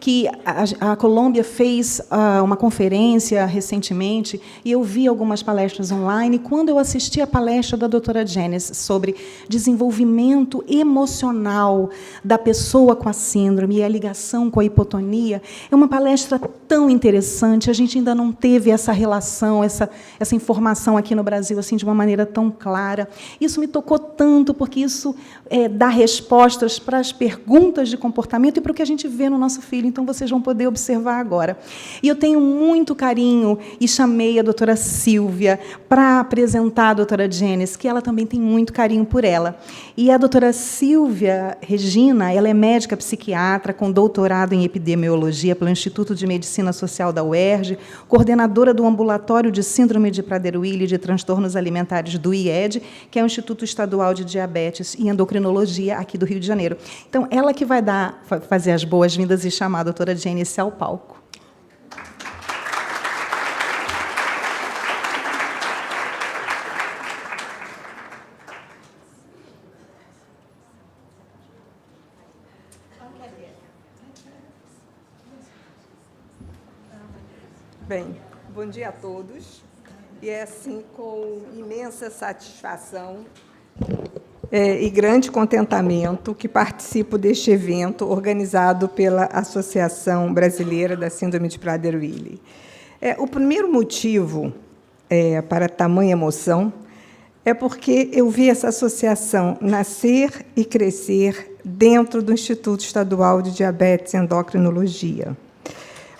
que a Colômbia fez uma conferência recentemente, e eu vi algumas palestras online. Quando eu assisti a palestra da doutora Janice sobre desenvolvimento emocional da pessoa com a síndrome e a ligação com a hipotonia, é uma palestra tão interessante. A gente ainda não teve essa relação, essa informação aqui no Brasil assim de uma maneira tão clara. Isso me tocou tanto, porque isso dá respostas para as perguntas de comportamento e para o que a gente vê no nosso filho. Então, vocês vão poder observar agora. E eu tenho muito carinho e chamei a doutora Sílvia para apresentar a doutora Janice, que ela também tem muito carinho por ela. E a doutora Sílvia Regina, ela é médica psiquiatra com doutorado em epidemiologia pelo Instituto de Medicina Social da UERJ, coordenadora do ambulatório de síndrome de Prader-Willi e de transtornos alimentares do IED, que é o Instituto Estadual de Diabetes e Endocrinologia aqui do Rio de Janeiro. Então, ela que vai fazer as boas-vindas e chamar a doutora Janice ao palco. Bem, bom dia a todos. E é assim com imensa satisfação e grande contentamento que participo deste evento organizado pela Associação Brasileira da Síndrome de Prader-Willi. O primeiro motivo para tamanha emoção é porque eu vi essa associação nascer e crescer dentro do Instituto Estadual de Diabetes e Endocrinologia,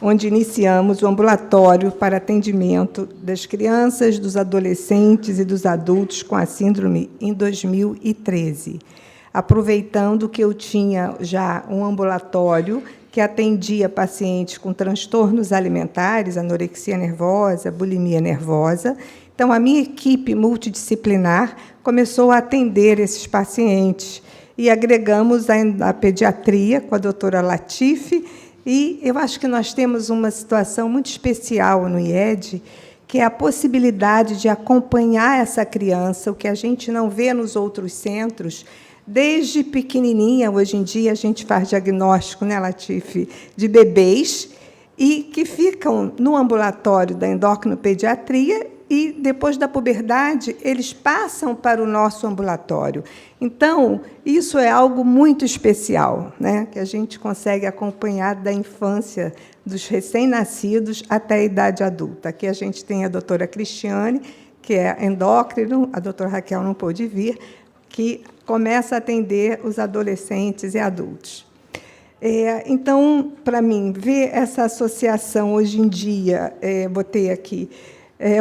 onde iniciamos o ambulatório para atendimento das crianças, dos adolescentes e dos adultos com a síndrome em 2013, aproveitando que eu tinha já um ambulatório que atendia pacientes com transtornos alimentares, anorexia nervosa, bulimia nervosa. Então, a minha equipe multidisciplinar começou a atender esses pacientes e agregamos a pediatria com a doutora Latife. E eu acho que nós temos uma situação muito especial no IED, que é a possibilidade de acompanhar essa criança, o que a gente não vê nos outros centros, desde pequenininha. Hoje em dia, a gente faz diagnóstico, né, Latife, de bebês, e que ficam no ambulatório da endocrinopediatria, e, depois da puberdade, eles passam para o nosso ambulatório. Então, isso é algo muito especial, né, que a gente consegue acompanhar da infância dos recém-nascidos até a idade adulta. Aqui a gente tem a doutora Cristiane, que é endócrino, a doutora Raquel não pôde vir, que começa a atender os adolescentes e adultos. Então, para mim, ver essa associação hoje em dia, botei aqui,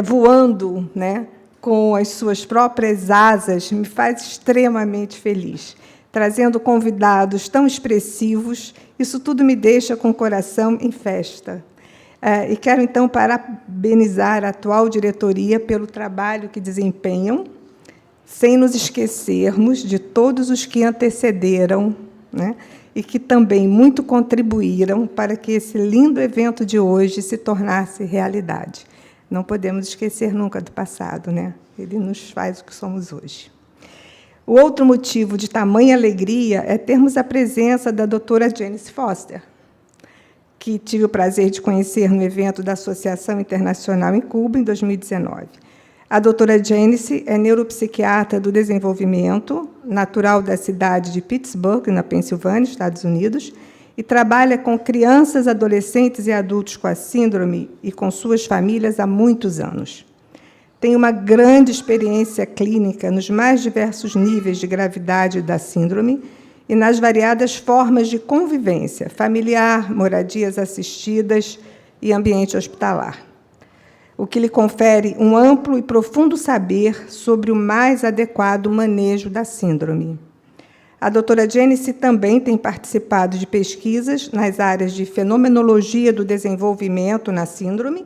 voando, né, com as suas próprias asas, me faz extremamente feliz. Trazendo convidados tão expressivos, isso tudo me deixa com o coração em festa. E quero, então, parabenizar a atual diretoria pelo trabalho que desempenham, sem nos esquecermos de todos os que antecederam, né, e que também muito contribuíram para que esse lindo evento de hoje se tornasse realidade. Não podemos esquecer nunca do passado, né? Ele nos faz o que somos hoje. O outro motivo de tamanha alegria é termos a presença da doutora Janice Forster, que tive o prazer de conhecer no evento da Associação Internacional em Cuba, em 2019. A doutora Janice é neuropsiquiatra do Desenvolvimento, natural da cidade de Pittsburgh, na Pensilvânia, Estados Unidos, e trabalha com crianças, adolescentes e adultos com a síndrome e com suas famílias há muitos anos. Tem uma grande experiência clínica nos mais diversos níveis de gravidade da síndrome e nas variadas formas de convivência familiar, moradias assistidas e ambiente hospitalar, o que lhe confere um amplo e profundo saber sobre o mais adequado manejo da síndrome. A doutora Janice também tem participado de pesquisas nas áreas de fenomenologia do desenvolvimento na síndrome,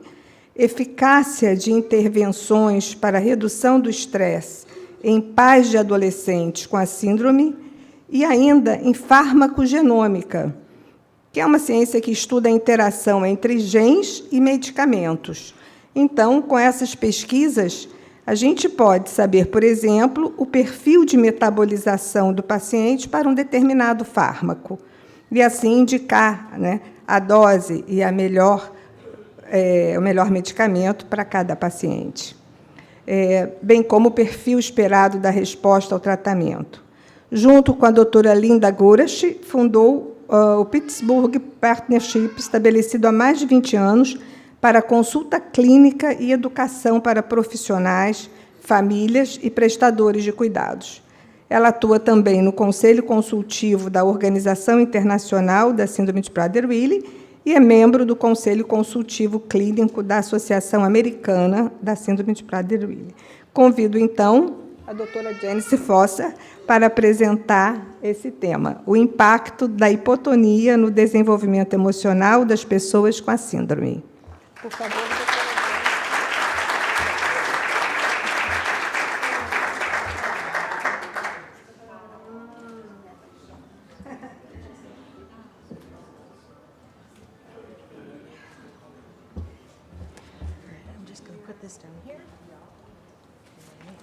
eficácia de intervenções para a redução do estresse em pais de adolescentes com a síndrome e ainda em farmacogenômica, que é uma ciência que estuda a interação entre genes e medicamentos. Então, com essas pesquisas, a gente pode saber, por exemplo, o perfil de metabolização do paciente para um determinado fármaco, e assim indicar, né, a dose e o melhor medicamento para cada paciente, bem como o perfil esperado da resposta ao tratamento. Junto com a doutora Linda Goresch, fundou o Pittsburgh Partnership, estabelecido há mais de 20 anos, para consulta clínica e educação para profissionais, famílias e prestadores de cuidados. Ela atua também no Conselho Consultivo da Organização Internacional da Síndrome de Prader-Willi e é membro do Conselho Consultivo Clínico da Associação Americana da Síndrome de Prader-Willi. Convido, então, a doutora Janice Forster para apresentar esse tema, o impacto da hipotonia no desenvolvimento emocional das pessoas com a síndrome. Por favor, doutora.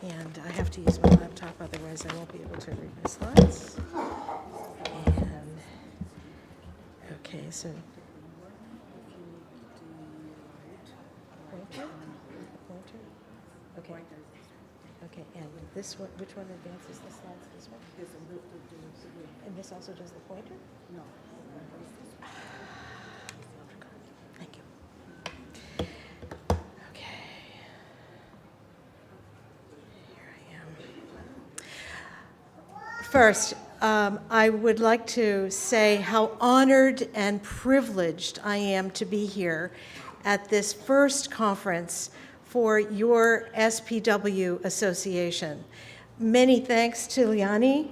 And I have to use my laptop, otherwise I won't be able to read my slides. And, okay, so. Pointer? Pointer? Okay. Okay, and this one, which one advances the slides? This one? And this also does the pointer? No. Thank you. First, I would like to say how honored and privileged I am to be here at this first conference for your SPW association. Many thanks to Liani,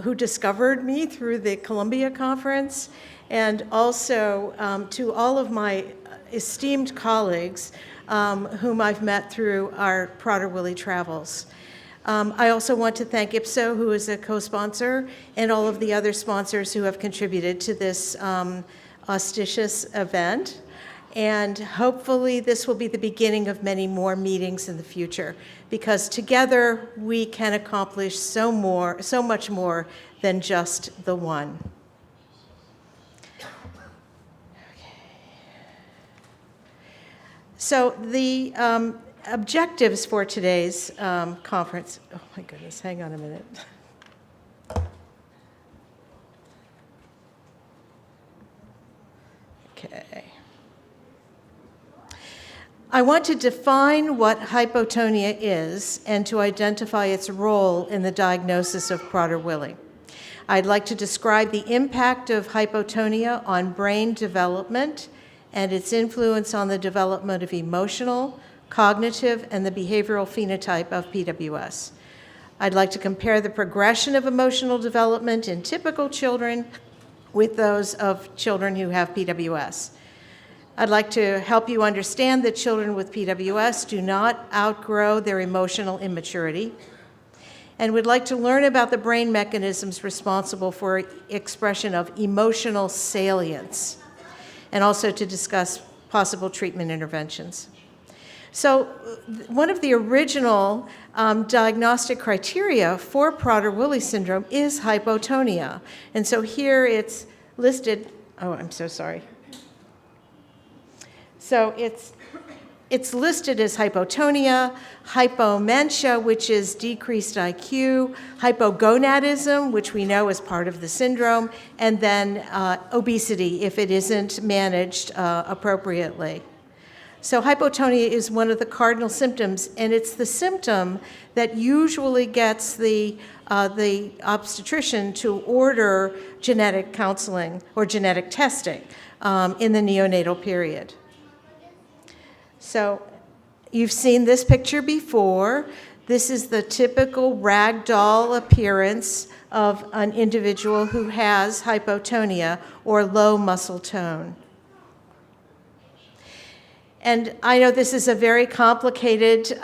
who discovered me through the Columbia conference, and also to all of my esteemed colleagues whom I've met through our Prader-Willi travels. I also want to thank IPSO, who is a co-sponsor, and all of the other sponsors who have contributed to this auspicious event. And hopefully this will be the beginning of many more meetings in the future, because together we can accomplish so much more than just the one. So the objectives for today's conference, oh my goodness, hang on a minute. Okay. I want to define what hypotonia is and to identify its role in the diagnosis of Prader-Willi. I'd like to describe the impact of hypotonia on brain development and its influence on the development of emotional, cognitive, and the behavioral phenotype of PWS. I'd like to compare the progression of emotional development in typical children with those of children who have PWS. I'd like to help you understand that children with PWS do not outgrow their emotional immaturity, and would like to learn about the brain mechanisms responsible for expression of emotional salience, and also to discuss possible treatment interventions. So one of the original diagnostic criteria for Prader-Willi syndrome is hypotonia. And so here it's listed, oh, I'm so sorry. So it's listed as hypotonia, hypomentia, which is decreased IQ, hypogonadism, which we know is part of the syndrome, and then obesity if it isn't managed appropriately. So hypotonia is one of the cardinal symptoms, and it's the symptom that usually gets the obstetrician to order genetic counseling or genetic testing in the neonatal period. So you've seen this picture before. This is the typical ragdoll appearance of an individual who has hypotonia or low muscle tone. And I know this is a very complicated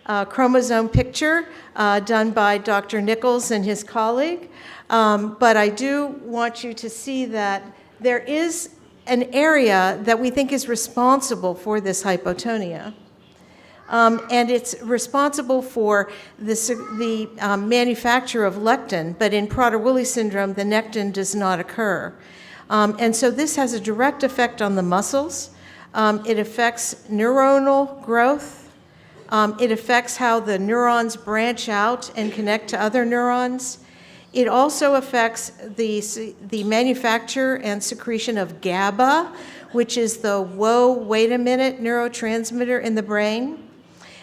chromosome picture done by Dr. Nichols and his colleague, but I do want you to see that there is an area that we think is responsible for this hypotonia. And it's responsible for the manufacture of lectin, but in Prader-Willi syndrome, the nectin does not occur. And so this has a direct effect on the muscles. It affects neuronal growth. It affects how the neurons branch out and connect to other neurons. It also affects the manufacture and secretion of GABA, which is the whoa, wait a minute neurotransmitter in the brain.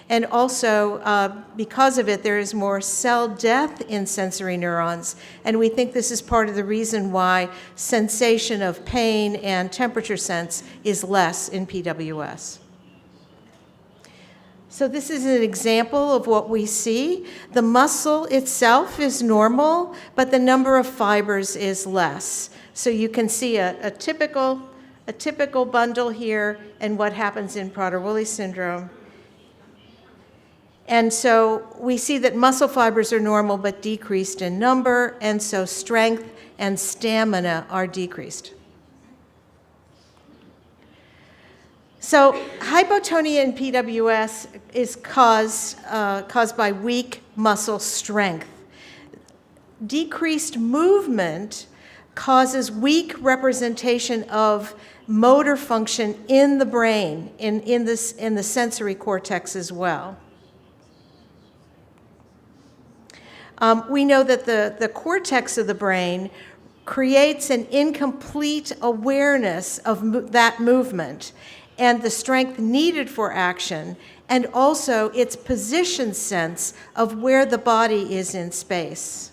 And also, because of it, there is more cell death in sensory neurons. And we think this is part of the reason why sensation of pain and temperature sense is less in PWS. So this is an example of what we see. The muscle itself is normal, but the number of fibers is less. So you can see a typical bundle here and what happens in Prader-Willi syndrome. And so we see that muscle fibers are normal but decreased in number, and so strength and stamina are decreased. So hypotonia in PWS is caused by weak muscle strength. Decreased movement causes weak representation of motor function in the brain, in the sensory cortex as well. We know that the cortex of the brain creates an incomplete awareness of that movement and the strength needed for action, and also its position sense of where the body is in space.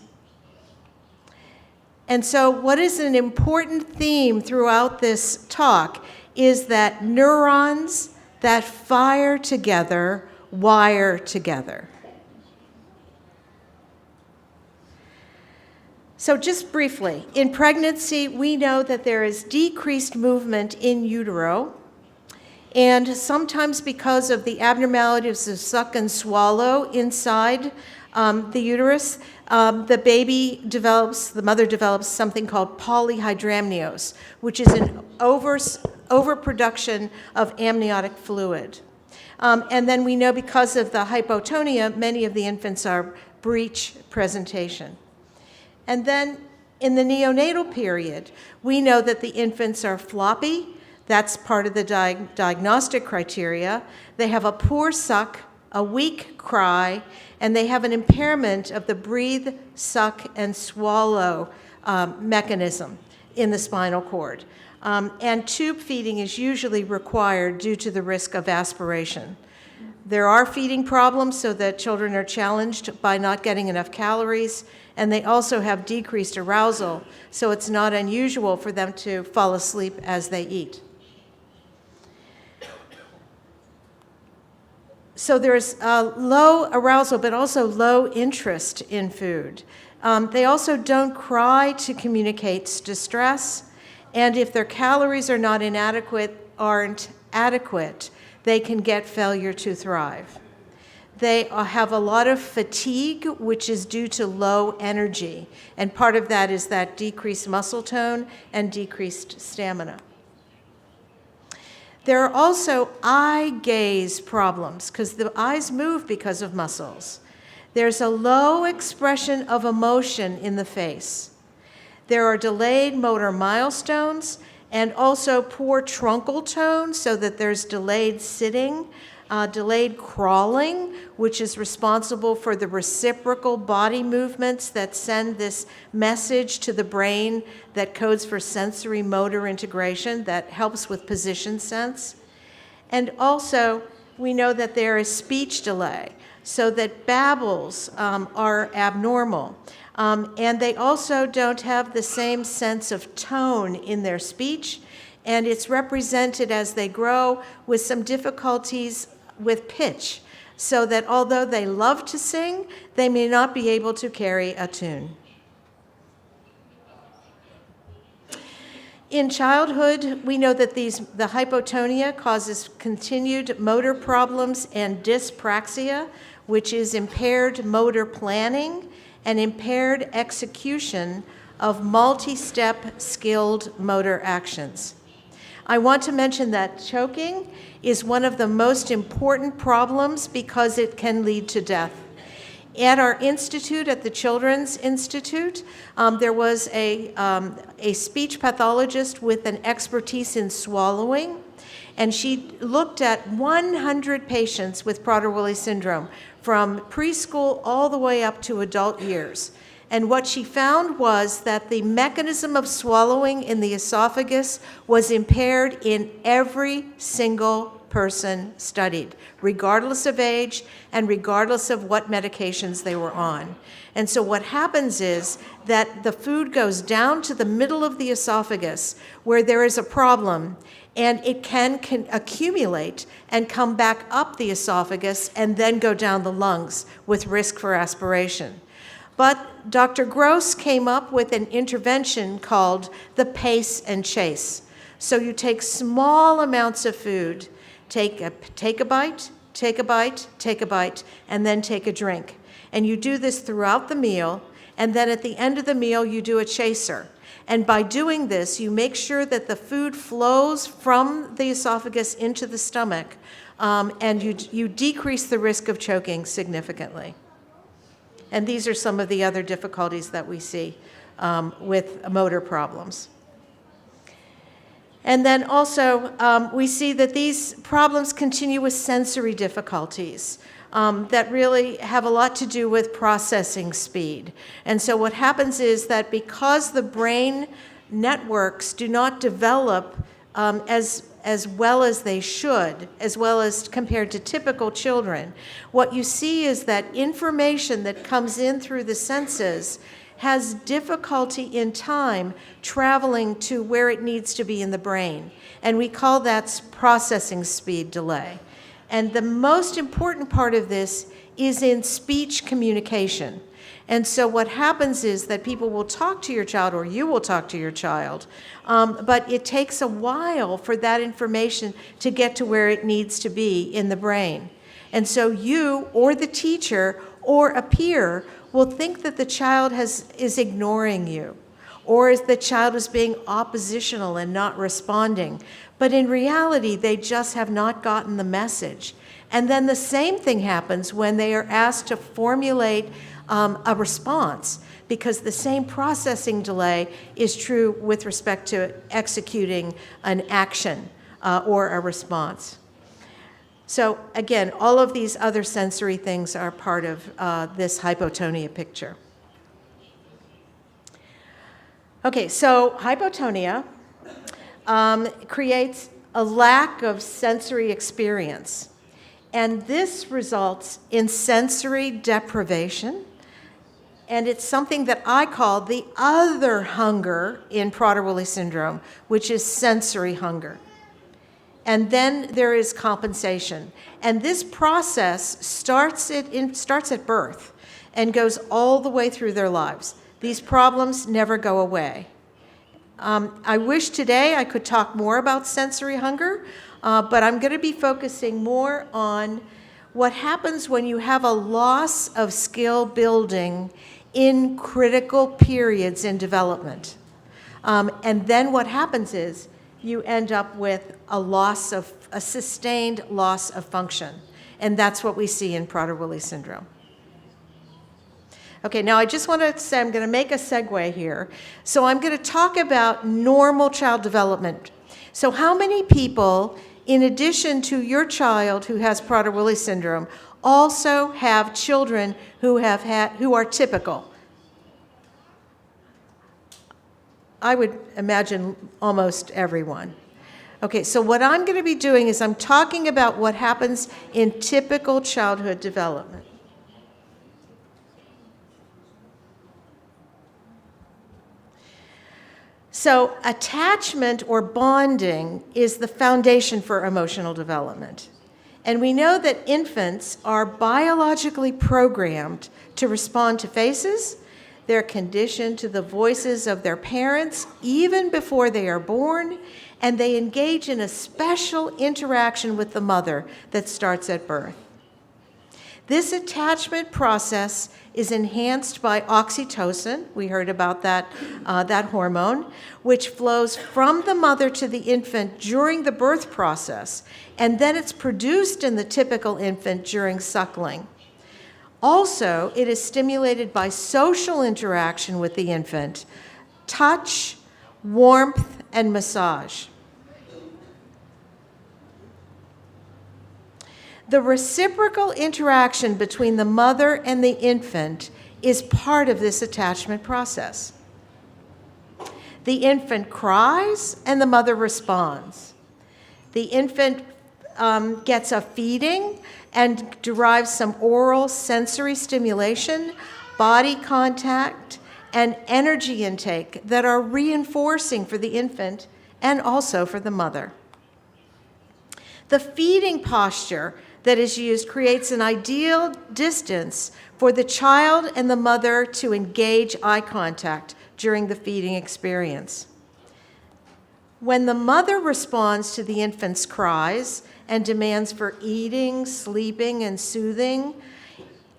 And so what is an important theme throughout this talk is that neurons that fire together wire together. So just briefly, in pregnancy, we know that there is decreased movement in utero, and sometimes because of the abnormalities of suck and swallow inside the uterus, the mother develops something called polyhydramnios, which is an overproduction of amniotic fluid. And then we know because of the hypotonia, many of the infants are breech presentation. And then in the neonatal period, we know that the infants are floppy. That's part of the diagnostic criteria. They have a poor suck, a weak cry, and they have an impairment of the breathe, suck, and swallow mechanism in the spinal cord. And tube feeding is usually required due to the risk of aspiration. There are feeding problems so that children are challenged by not getting enough calories, and they also have decreased arousal, so it's not unusual for them to fall asleep as they eat. So there's low arousal, but also low interest in food. They also don't cry to communicate distress, and if their calories aren't adequate, they can get failure to thrive. They have a lot of fatigue, which is due to low energy, and part of that is that decreased muscle tone and decreased stamina. There are also eye gaze problems, because the eyes move because of muscles. There's a low expression of emotion in the face. There are delayed motor milestones, and also poor truncal tone, so that there's delayed sitting, delayed crawling, which is responsible for the reciprocal body movements that send this message to the brain that codes for sensory motor integration that helps with position sense. And also, we know that there is speech delay, so that babbles are abnormal. And they also don't have the same sense of tone in their speech, and it's represented as they grow with some difficulties with pitch, so that although they love to sing, they may not be able to carry a tune. In childhood, we know that the hypotonia causes continued motor problems and dyspraxia, which is impaired motor planning and impaired execution of multi-step skilled motor actions. I want to mention that choking is one of the most important problems because it can lead to death. At our institute, at the Children's Institute, there was a speech pathologist with an expertise in swallowing, and she looked at 100 patients with Prader-Willi syndrome from preschool all the way up to adult years. And what she found was that the mechanism of swallowing in the esophagus was impaired in every single person studied, regardless of age and regardless of what medications they were on. And so what happens is that the food goes down to the middle of the esophagus where there is a problem, and it can accumulate and come back up the esophagus and then go down the lungs with risk for aspiration. But Dr. Gross came up with an intervention called the pace and chase. So you take small amounts of food, take a bite, take a bite, take a bite, and then take a drink. And you do this throughout the meal, and then at the end of the meal, you do a chaser. And by doing this, you make sure that the food flows from the esophagus into the stomach, and you decrease the risk of choking significantly. And these are some of the other difficulties that we see with motor problems. And then also, we see that these problems continue with sensory difficulties that really have a lot to do with processing speed. And so what happens is that because the brain networks do not develop as well as they should, as well as compared to typical children, what you see is that information that comes in through the senses has difficulty in time traveling to where it needs to be in the brain. And we call that processing speed delay. And the most important part of this is in speech communication. And so what happens is that people will talk to your child, or you will talk to your child, but it takes a while for that information to get to where it needs to be in the brain. And so you or the teacher or a peer will think that the child is ignoring you, or is the child is being oppositional and not responding. But in reality, they just have not gotten the message. And then the same thing happens when they are asked to formulate a response, because the same processing delay is true with respect to executing an action or a response. So again, all of these other sensory things are part of this hypotonia picture. Okay, so hypotonia creates a lack of sensory experience, and this results in sensory deprivation. And it's something that I call the other hunger in Prader-Willi syndrome, which is sensory hunger. And then there is compensation. And this process starts at birth and goes all the way through their lives. These problems never go away. I wish today I could talk more about sensory hunger, but I'm going to be focusing more on what happens when you have a loss of skill building in critical periods in development. And then what happens is you end up with a sustained loss of function. And that's what we see in Prader-Willi syndrome. Okay, now I just want to say I'm going to make a segue here. So I'm going to talk about normal child development. So how many people, in addition to your child who has Prader-Willi syndrome, also have children who are typical? I would imagine almost everyone. Okay, so what I'm going to be doing is I'm talking about what happens in typical childhood development. So attachment or bonding is the foundation for emotional development. And we know that infants are biologically programmed to respond to faces. They're conditioned to the voices of their parents even before they are born, and they engage in a special interaction with the mother that starts at birth. This attachment process is enhanced by oxytocin. We heard about that hormone, which flows from the mother to the infant during the birth process, and then it's produced in the typical infant during suckling. Also, it is stimulated by social interaction with the infant, touch, warmth, and massage. The reciprocal interaction between the mother and the infant is part of this attachment process. The infant cries and the mother responds. The infant gets a feeding and derives some oral sensory stimulation, body contact, and energy intake that are reinforcing for the infant and also for the mother. The feeding posture that is used creates an ideal distance for the child and the mother to engage eye contact during the feeding experience. When the mother responds to the infant's cries and demands for eating, sleeping, and soothing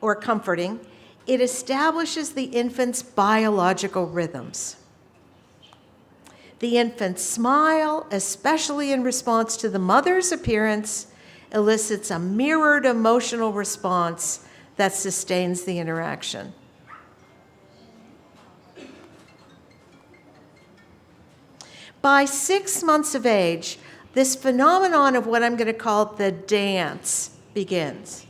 or comforting, it establishes the infant's biological rhythms. The infant's smile, especially in response to the mother's appearance, elicits a mirrored emotional response that sustains the interaction. By 6 months of age, this phenomenon of what I'm going to call the dance begins.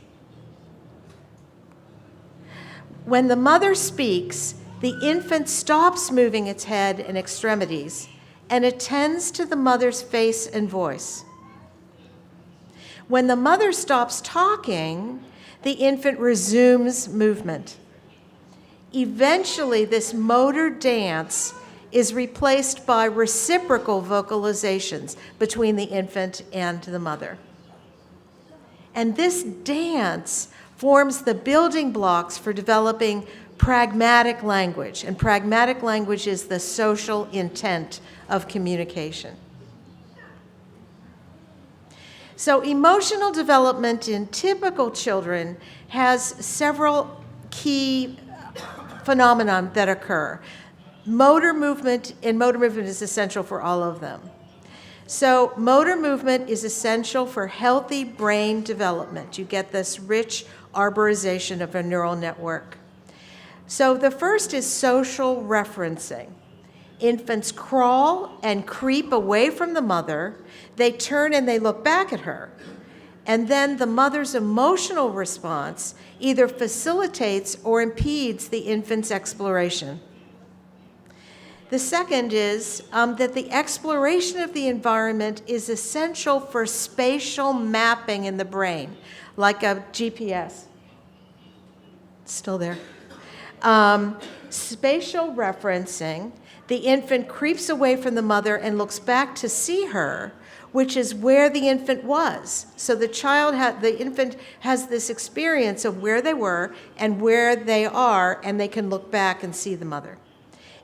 When the mother speaks, the infant stops moving its head and extremities and attends to the mother's face and voice. When the mother stops talking, the infant resumes movement. Eventually, this motor dance is replaced by reciprocal vocalizations between the infant and the mother. And this dance forms the building blocks for developing pragmatic language. And pragmatic language is the social intent of communication. So emotional development in typical children has several key phenomena that occur. Motor movement is essential for all of them. So motor movement is essential for healthy brain development. You get this rich arborization of a neural network. So the first is social referencing. Infants crawl and creep away from the mother. They turn and they look back at her. And then the mother's emotional response either facilitates or impedes the infant's exploration. The second is that the exploration of the environment is essential for spatial mapping in the brain, like a GPS. Still there. Spatial referencing, the infant creeps away from the mother and looks back to see her, which is where the infant was. So the infant has this experience of where they were and where they are, and they can look back and see the mother.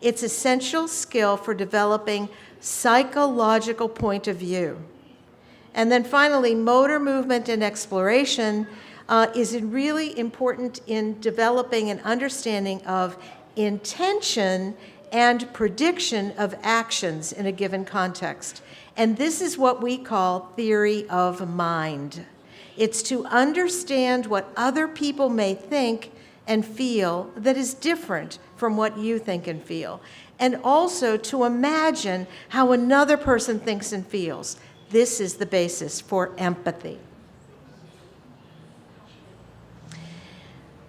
It's essential skill for developing psychological point of view. And then finally, motor movement and exploration is really important in developing an understanding of intention and prediction of actions in a given context. And this is what we call theory of mind. It's to understand what other people may think and feel that is different from what you think and feel, and also to imagine how another person thinks and feels. This is the basis for empathy.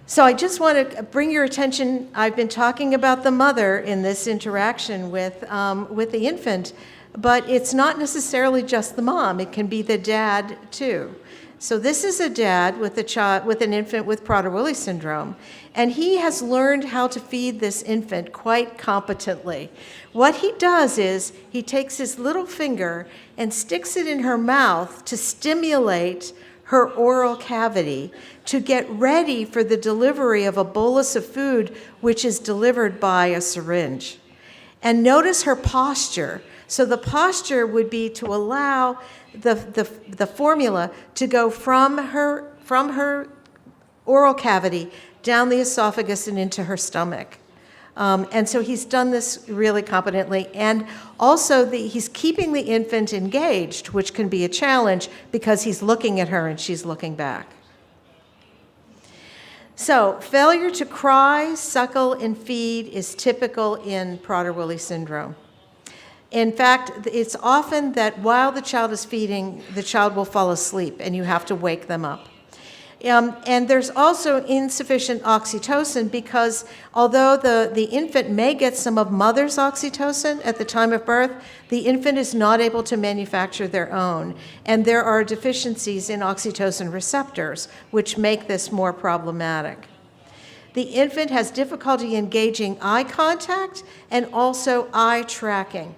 So I just want to bring your attention, I've been talking about the mother in this interaction with the infant, but it's not necessarily just the mom, it can be the dad too. So this is a dad with an infant with Prader-Willi syndrome, and he has learned how to feed this infant quite competently. What he does is he takes his little finger and sticks it in her mouth to stimulate her oral cavity to get ready for the delivery of a bolus of food, which is delivered by a syringe. And notice her posture. So the posture would be to allow the formula to go from her oral cavity down the esophagus and into her stomach. And so he's done this really competently. And also he's keeping the infant engaged, which can be a challenge because he's looking at her and she's looking back. So, failure to cry, suckle, and feed is typical in Prader-Willi syndrome. In fact, it's often that while the child is feeding, the child will fall asleep, and you have to wake them up. And there's also insufficient oxytocin because although the infant may get some of mother's oxytocin at the time of birth, the infant is not able to manufacture their own. And there are deficiencies in oxytocin receptors, which make this more problematic. The infant has difficulty engaging eye contact and also eye tracking.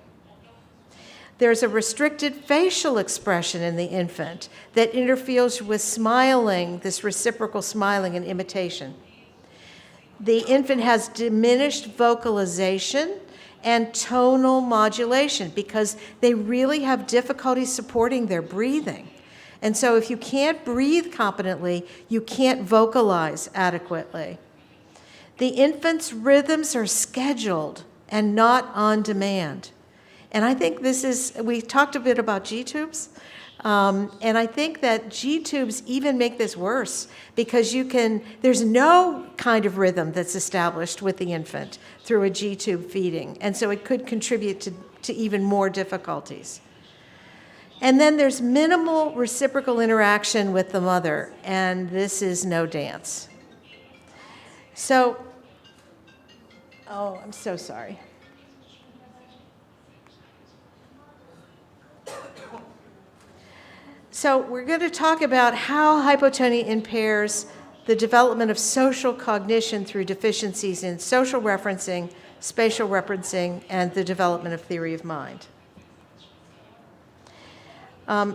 There's a restricted facial expression in the infant that interferes with smiling, this reciprocal smiling and imitation. The infant has diminished vocalization and tonal modulation because they really have difficulty supporting their breathing. And so if you can't breathe competently, you can't vocalize adequately. The infant's rhythms are scheduled and not on demand. And I think we talked a bit about G-tubes, and I think that G-tubes even make this worse because there's no kind of rhythm that's established with the infant through a G-tube feeding, and so it could contribute to even more difficulties. And then there's minimal reciprocal interaction with the mother, and this is no dance. So, I'm so sorry. So we're going to talk about how hypotonia impairs the development of social cognition through deficiencies in social referencing, spatial referencing, and the development of theory of mind.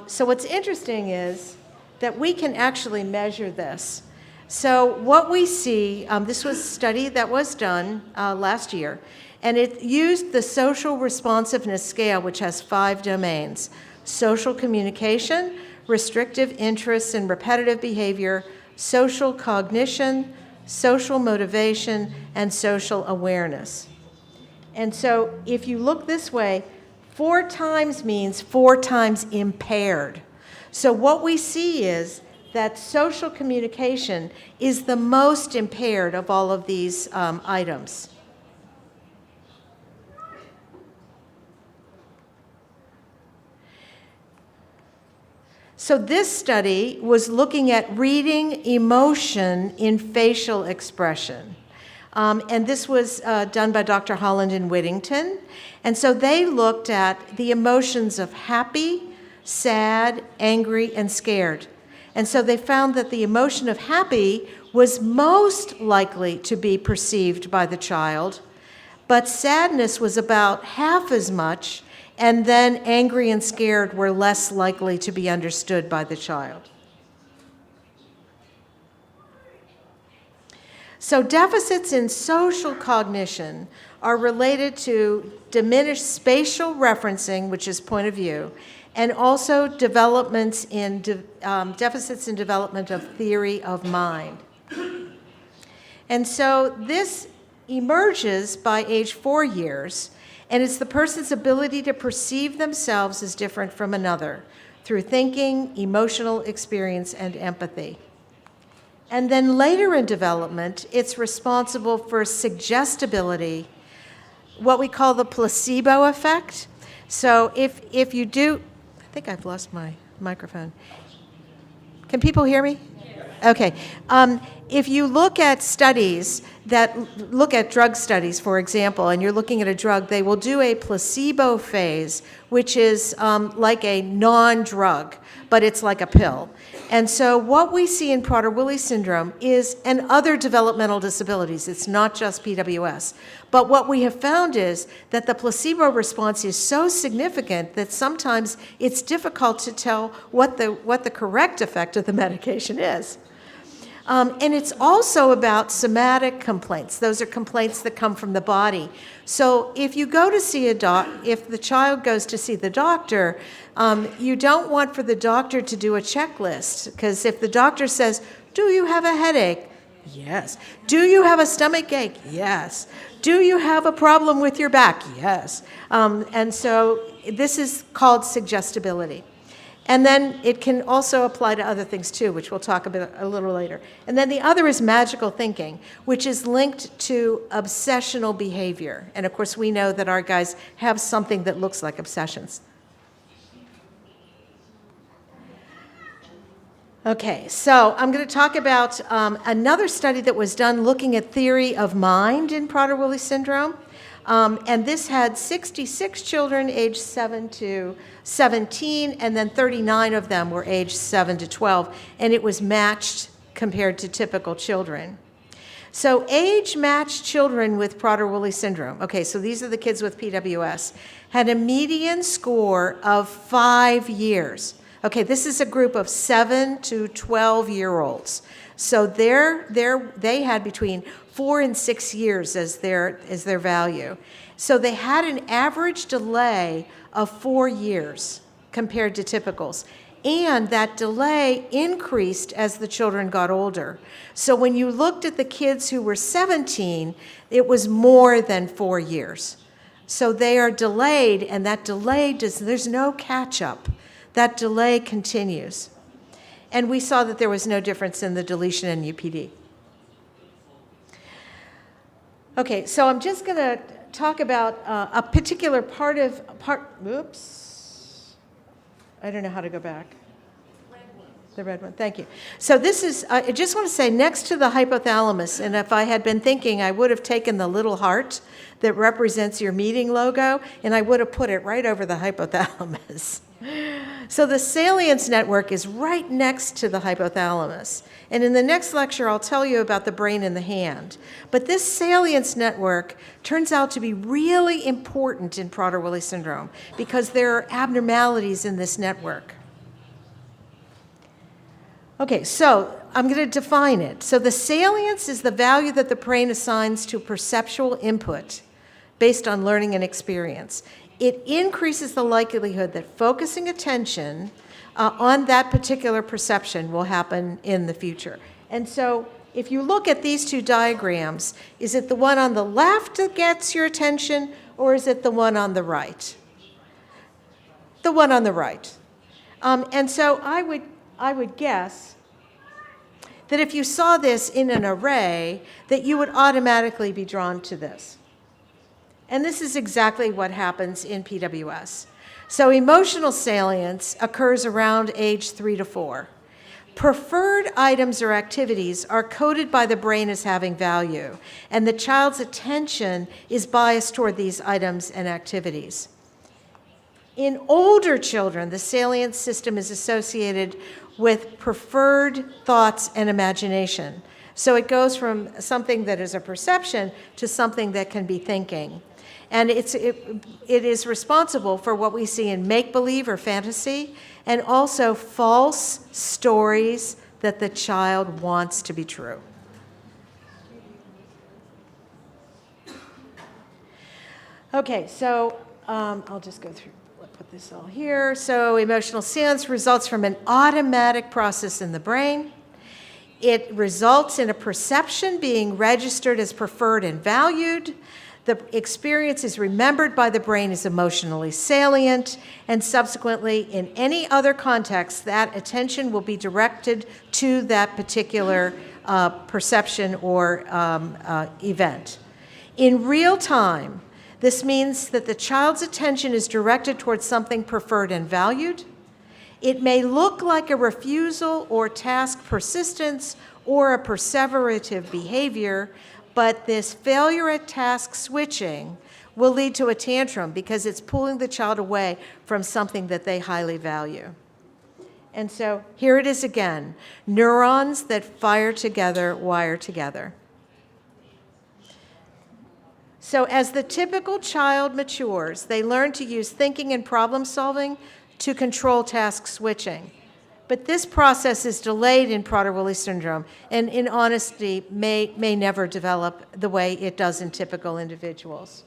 So what's interesting is that we can actually measure this. So what we see, this was a study that was done last year, and it used the social responsiveness scale, which has 5 domains: social communication, restrictive interests and repetitive behavior, social cognition, social motivation, and social awareness. And so if you look this way, 4 times means 4 times impaired. So what we see is that social communication is the most impaired of all of these items. So this study was looking at reading emotion in facial expression. And this was done by Dr. Holland and Whittington. And so they looked at the emotions of happy, sad, angry, and scared. And so they found that the emotion of happy was most likely to be perceived by the child, but sadness was about half as much, and then angry and scared were less likely to be understood by the child. So deficits in social cognition are related to diminished spatial referencing, which is point of view, and also developments in deficits in development of theory of mind. And so this emerges by age 4 years, and it's the person's ability to perceive themselves as different from another through thinking, emotional experience, and empathy. And then later in development, it's responsible for suggestibility, what we call the placebo effect. So if you do, I think I've lost my microphone. Can people hear me? Okay. If you look at studies that look at drug studies, for example, and you're looking at a drug, they will do a placebo phase, which is like a non-drug, but it's like a pill. And so what we see in Prader-Willi syndrome is, and other developmental disabilities, it's not just PWS, but what we have found is that the placebo response is so significant that sometimes it's difficult to tell what the correct effect of the medication is. And it's also about somatic complaints. Those are complaints that come from the body. So if you go to see if the child goes to see the doctor, you don't want for the doctor to do a checklist, because if the doctor says, "Do you have a headache?" Yes. "Do you have a stomach ache?" Yes. "Do you have a problem with your back?" Yes. And so this is called suggestibility. And then it can also apply to other things too, which we'll talk about a little later. And then the other is magical thinking, which is linked to obsessional behavior. And of course, we know that our guys have something that looks like obsessions. Okay, so I'm going to talk about another study that was done looking at theory of mind in Prader-Willi syndrome. And this had 66 children aged 7 to 17, and then 39 of them were aged 7 to 12, and it was matched compared to typical children. So age-matched children with Prader-Willi syndrome, okay, so these are the kids with PWS, had a median score of 5 years. Okay, this is a group of 7 to 12-year-olds. So they had between 4 and 6 years as their value. So they had an average delay of 4 years compared to typicals. And that delay increased as the children got older. So when you looked at the kids who were 17, it was more than 4 years. So they are delayed, and that delay there's no catch-up. That delay continues. And we saw that there was no difference in the deletion in UPD. Okay, so I'm just going to talk about a particular oops. I don't know how to go back. The red one, thank you. So this is, I just want to say, next to the hypothalamus, and if I had been thinking, I would have taken the little heart that represents your meeting logo, and I would have put it right over the hypothalamus. So the salience network is right next to the hypothalamus. And in the next lecture, I'll tell you about the brain and the hand. But this salience network turns out to be really important in Prader-Willi syndrome because there are abnormalities in this network. Okay, so I'm going to define it. So the salience is the value that the brain assigns to perceptual input based on learning and experience. It increases the likelihood that focusing attention on that particular perception will happen in the future. And so if you look at these two diagrams, is it the one on the left that gets your attention, or is it the one on the right? The one on the right. And so I would guess that if you saw this in an array, that you would automatically be drawn to this. And this is exactly what happens in PWS. So emotional salience occurs around age 3 to 4. Preferred items or activities are coded by the brain as having value, and the child's attention is biased toward these items and activities. In older children, the salience system is associated with preferred thoughts and imagination. So it goes from something that is a perception to something that can be thinking. And it is responsible for what we see in make-believe or fantasy, and also false stories that the child wants to be true. Okay, so I'll just go through, I'll put this all here. So emotional salience results from an automatic process in the brain. It results in a perception being registered as preferred and valued. The experience is remembered by the brain as emotionally salient, and subsequently, in any other context, that attention will be directed to that particular perception or event. In real time, this means that the child's attention is directed towards something preferred and valued. It may look like a refusal or task persistence or a perseverative behavior, but this failure at task switching will lead to a tantrum because it's pulling the child away from something that they highly value. And so here it is again. Neurons that fire together wire together. So as the typical child matures, they learn to use thinking and problem solving to control task switching. But this process is delayed in Prader-Willi syndrome, and in honesty, may never develop the way it does in typical individuals.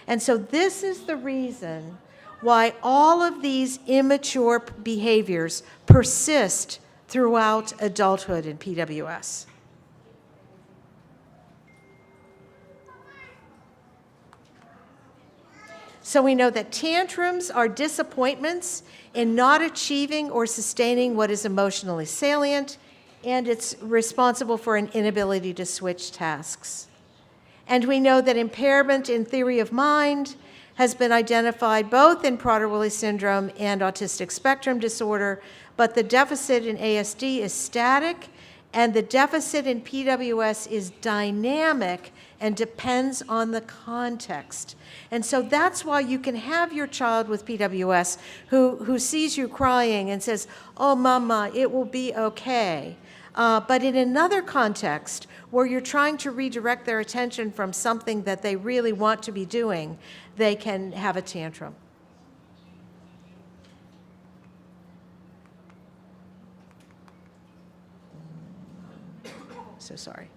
And so this is the reason why all of these immature behaviors persist throughout adulthood in PWS. So we know that tantrums are disappointments in not achieving or sustaining what is emotionally salient, and it's responsible for an inability to switch tasks. And we know that impairment in theory of mind has been identified both in Prader-Willi syndrome and autistic spectrum disorder, but the deficit in ASD is static, and the deficit in PWS is dynamic and depends on the context. And so that's why you can have your child with PWS who sees you crying and says, "Oh, mama, it will be okay." But in another context, where you're trying to redirect their attention from something that they really want to be doing, they can have a tantrum. So sorry.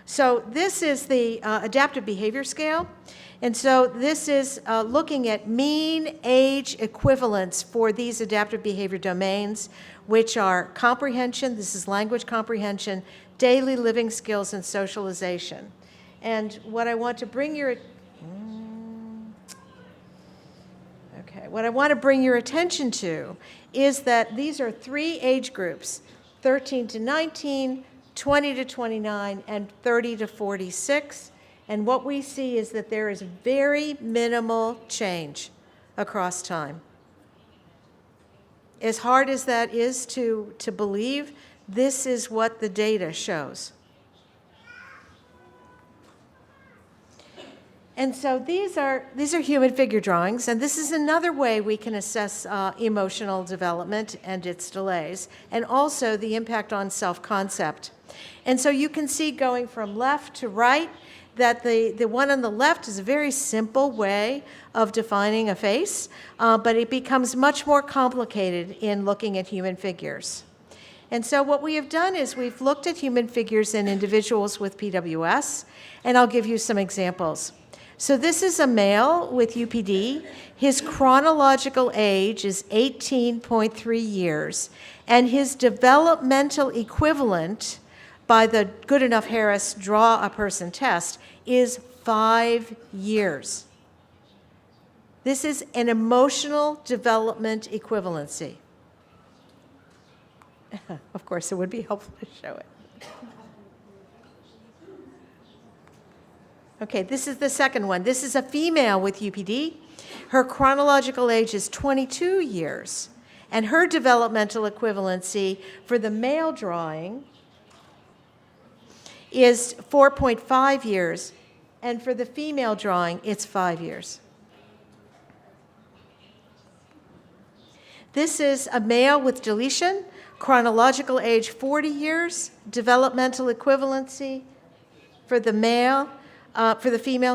So this is the adaptive behavior scale. And so this is looking at mean age equivalents for these adaptive behavior domains, which are comprehension, this is language comprehension, daily living skills, and socialization. And what I want to bring your attention to is that these are 3 age groups, 13 to 19, 20 to 29, and 30 to 46. And what we see is that there is very minimal change across time. As hard as that is to believe, this is what the data shows. And so these are human figure drawings, and this is another way we can assess emotional development and its delays, and also the impact on self-concept. And so you can see going from left to right that the one on the left is a very simple way of defining a face, but it becomes much more complicated in looking at human figures. And so what we have done is we've looked at human figures in individuals with PWS, and I'll give you some examples. So this is a male with UPD. His chronological age is 18.3 years, and his developmental equivalent by the Good Enough Harris Draw a Person test is 5 years. This is an emotional development equivalency. Of course, it would be helpful to show it. Okay, this is the second one. This is a female with UPD. Her chronological age is 22 years, and her developmental equivalency for the male drawing is 4.5 years, and for the female drawing, it's 5 years. This is a male with deletion, chronological age 40 years, developmental equivalency for the male, for the female,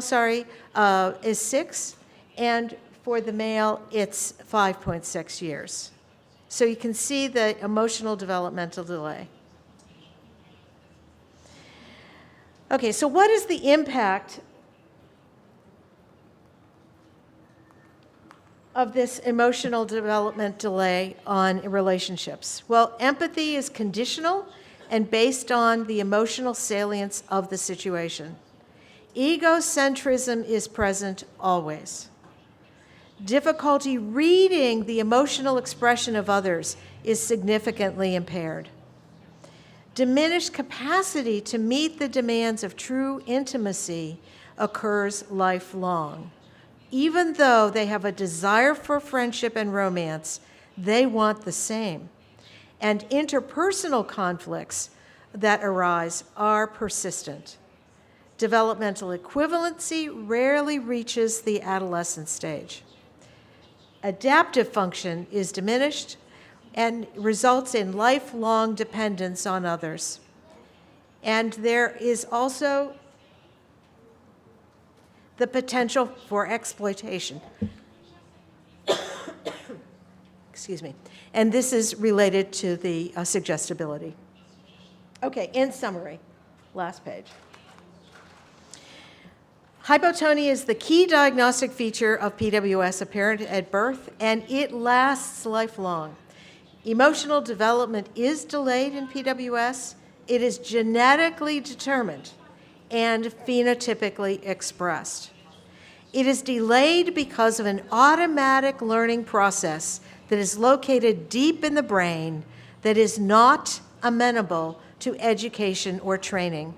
is 6, and for the male, it's 5.6 years. So you can see the emotional developmental delay. Okay, so what is the impact of this emotional development delay on relationships? Well, empathy is conditional and based on the emotional salience of the situation. Egocentrism is present always. Difficulty reading the emotional expression of others is significantly impaired. Diminished capacity to meet the demands of true intimacy occurs lifelong. Even though they have a desire for friendship and romance, they want the same. And interpersonal conflicts that arise are persistent. Developmental equivalency rarely reaches the adolescent stage. Adaptive function is diminished and results in lifelong dependence on others. And there is also the potential for exploitation. Excuse me. And this is related to the suggestibility. Okay, in summary, last page. Hypotonia is the key diagnostic feature of PWS apparent at birth, and it lasts lifelong. Emotional development is delayed in PWS. It is genetically determined and phenotypically expressed. It is delayed because of an automatic learning process that is located deep in the brain that is not amenable to education or training.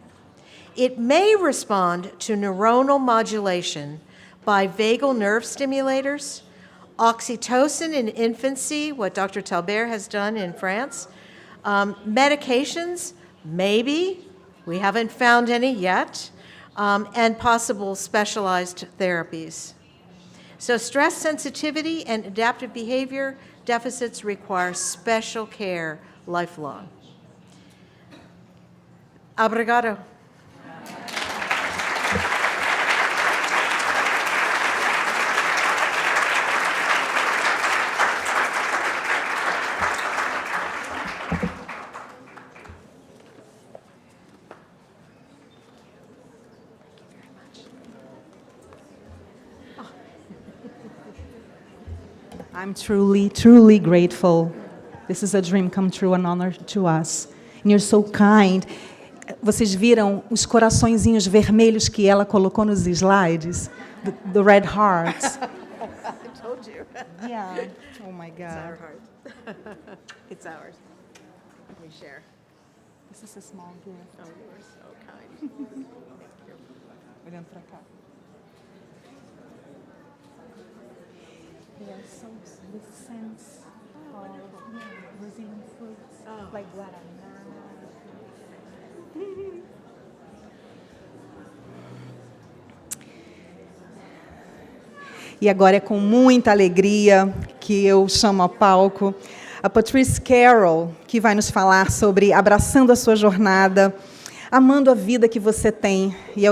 It may respond to neuronal modulation by vagal nerve stimulators, oxytocin in infancy, what Dr. Talbert has done in France, medications, maybe, we haven't found any yet, and possible specialized therapies. So stress sensitivity and adaptive behavior deficits require special care lifelong. Obrigado. I'm truly, truly grateful. This is a dream come true, an honor to us. And you're so kind. Vocês viram os coraçõezinhos vermelhos que ela colocou nos slides? The red hearts. I told you. Yeah. Oh my God. It's our heart. It's ours. We share. This is a small gift. Oh, you are so kind. Thank you. Olhando para cá. They are so with scents of Brazilian fruits, like guaraná. E agora é com muita alegria que eu chamo ao palco a Patrice Carroll, que vai nos falar sobre abraçando a sua jornada, amando a vida que você tem, e é o que